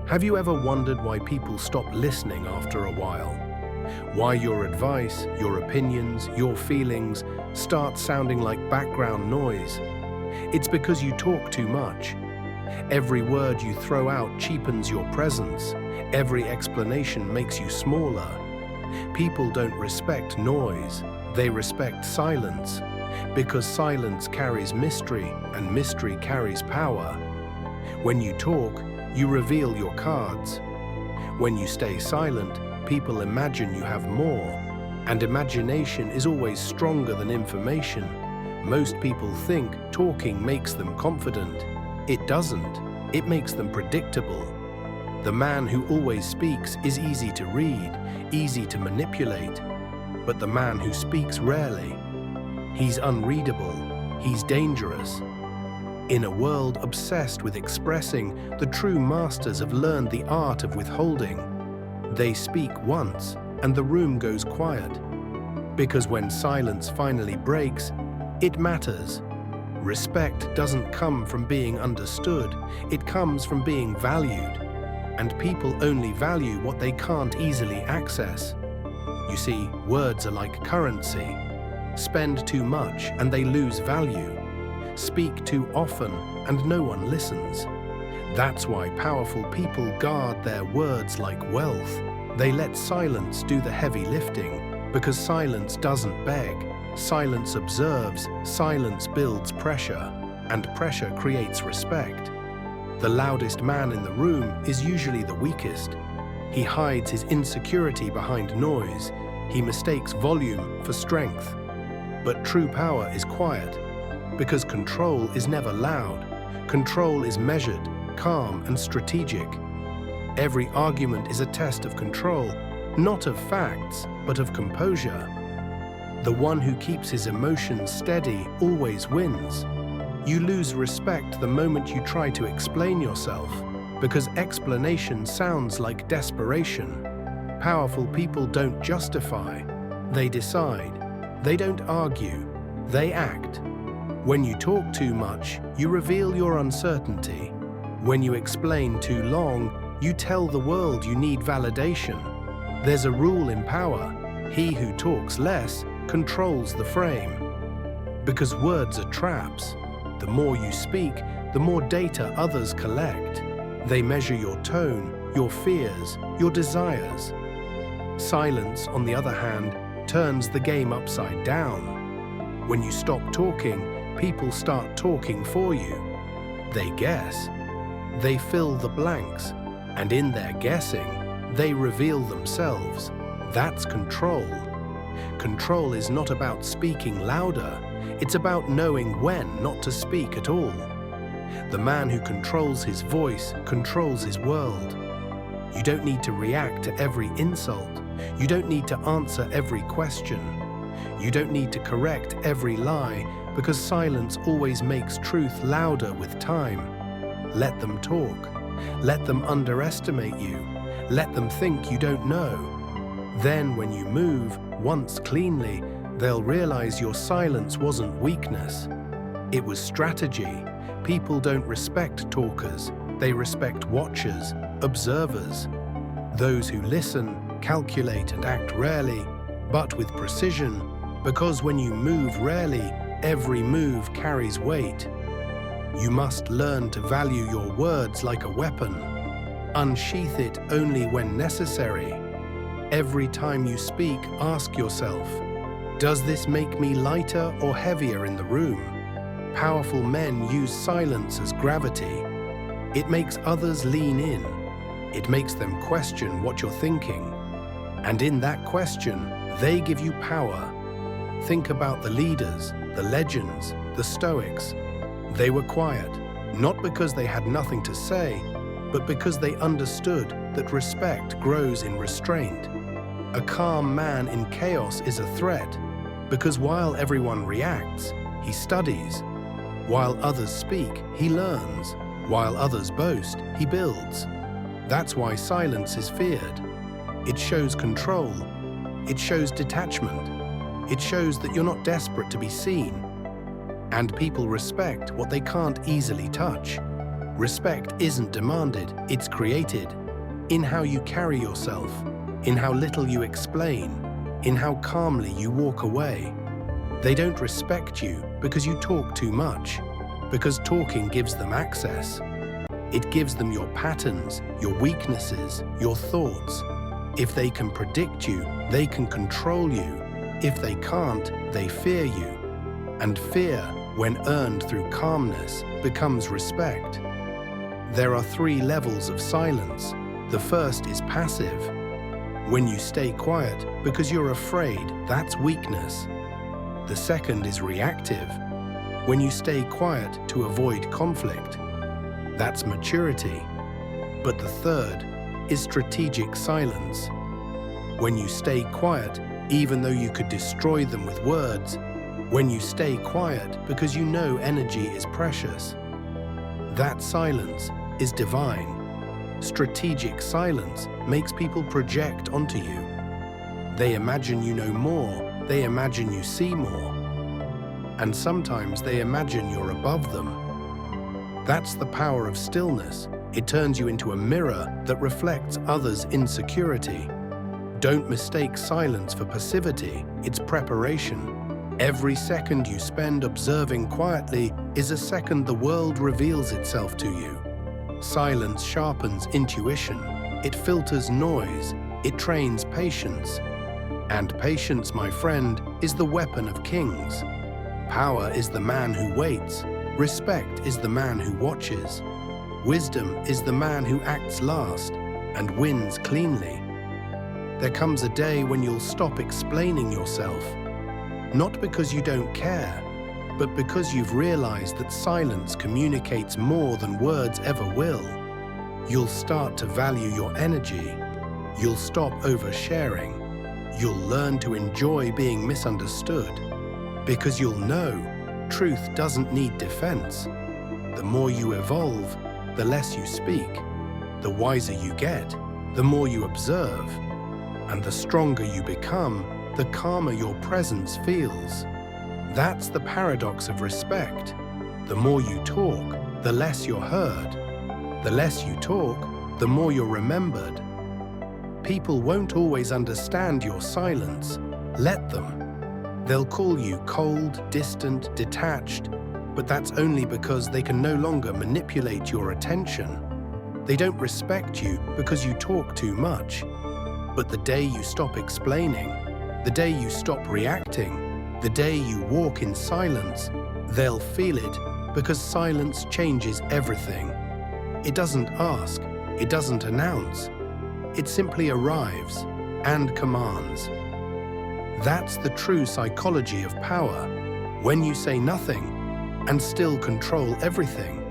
Have you ever wondered why people stop listening after a while? Why your advice, your opinions, your feelings start sounding like background noise? It's because you talk too much. Every word you throw out cheapens your presence. Every explanation makes you smaller. People don't respect noise, they respect silence. Because silence carries mystery, and mystery carries power. When you talk, you reveal your cards. When you stay silent, people imagine you have more. And imagination is always stronger than information. Most people think talking makes them confident. It doesn't. It makes them predictable. The man who always speaks is easy to read, easy to manipulate. But the man who speaks rarely, he's unreadable, he's dangerous. In a world obsessed with expressing, the true masters have learned the art of withholding. They speak once, and the room goes quiet. Because when silence finally breaks, it matters. Respect doesn't come from being understood, it comes from being valued. And people only value what they can't easily access. You see, words are like currency. Spend too much and they lose value. Speak too often and no one listens. That's why powerful people guard their words like wealth. They let silence do the heavy lifting, because silence doesn't beg. Silence observes, silence builds pressure, and pressure creates respect. The loudest man in the room is usually the weakest. He hides his insecurity behind noise. He mistakes volume for strength. But true power is quiet, because control is never loud. Control is measured, calm, and strategic. Every argument is a test of control, not of facts, but of composure. The one who keeps his emotions steady always wins. You lose respect the moment you try to explain yourself, because explanation sounds like desperation. Powerful people don't justify, they decide. They don't argue, they act. When you talk too much, you reveal your uncertainty. When you explain too long, you tell the world you need validation. There's a rule in power: he who talks less controls the frame. Because words are traps. The more you speak, the more data others collect. They measure your tone, your fears, your desires. Silence, on the other hand, turns the game upside down. When you stop talking, people start talking for you. They guess. They fill the blanks. And in their guessing, they reveal themselves. That's control. Control is not about speaking louder. It's about knowing when not to speak at all. The man who controls his voice controls his world. You don't need to react to every insult. You don't need to answer every question. You don't need to correct every lie, because silence always makes truth louder with time. Let them talk. Let them underestimate you. Let them think you don't know. Then when you move, once cleanly, they'll realize your silence wasn't weakness. It was strategy. People don't respect talkers. They respect watchers, observers. Those who listen, calculate, and act rarely, but with precision, because when you move rarely, every move carries weight. You must learn to value your words like a weapon. Unsheath it only when necessary. Every time you speak, ask yourself, does this make me lighter or heavier in the room? Powerful men use silence as gravity. It makes others lean in. It makes them question what you're thinking. And in that question, they give you power. Think about the leaders, the legends, the Stoics. They were quiet, not because they had nothing to say, but because they understood that respect grows in restraint. A calm man in chaos is a threat, because while everyone reacts, he studies. While others speak, he learns. While others boast, he builds. That's why silence is feared. It shows control. It shows detachment. It shows that you're not desperate to be seen. And people respect what they can't easily touch. Respect isn't demanded, it's created. In how you carry yourself, in how little you explain, in how calmly you walk away. They don't respect you because you talk too much, because talking gives them access. It gives them your patterns, your weaknesses, your thoughts. If they can predict you, they can control you. If they can't, they fear you. And fear, when earned through calmness, becomes respect. There are 3 levels of silence. The first is passive. When you stay quiet because you're afraid, that's weakness. The second is reactive. When you stay quiet to avoid conflict, that's maturity. But the third is strategic silence. When you stay quiet, even though you could destroy them with words, when you stay quiet because you know energy is precious, that silence is divine. Strategic silence makes people project onto you. They imagine you know more, they imagine you see more, and sometimes they imagine you're above them. That's the power of stillness. It turns you into a mirror that reflects others' insecurity. Don't mistake silence for passivity, it's preparation. Every second you spend observing quietly is a second the world reveals itself to you. Silence sharpens intuition, it filters noise, it trains patience. And patience, my friend, is the weapon of kings. Power is the man who waits, respect is the man who watches, wisdom is the man who acts last and wins cleanly. There comes a day when you'll stop explaining yourself, not because you don't care, but because you've realized that silence communicates more than words ever will. You'll start to value your energy. You'll stop oversharing. You'll learn to enjoy being misunderstood, because you'll know truth doesn't need defense. The more you evolve, the less you speak. The wiser you get, the more you observe. And the stronger you become, the calmer your presence feels. That's the paradox of respect. The more you talk, the less you're heard. The less you talk, the more you're remembered. People won't always understand your silence. Let them. They'll call you cold, distant, detached, but that's only because they can no longer manipulate your attention. They don't respect you because you talk too much. But the day you stop explaining, the day you stop reacting, the day you walk in silence, they'll feel it because silence changes everything. It doesn't ask, it doesn't announce. It simply arrives and commands. That's the true psychology of power, when you say nothing and still control everything.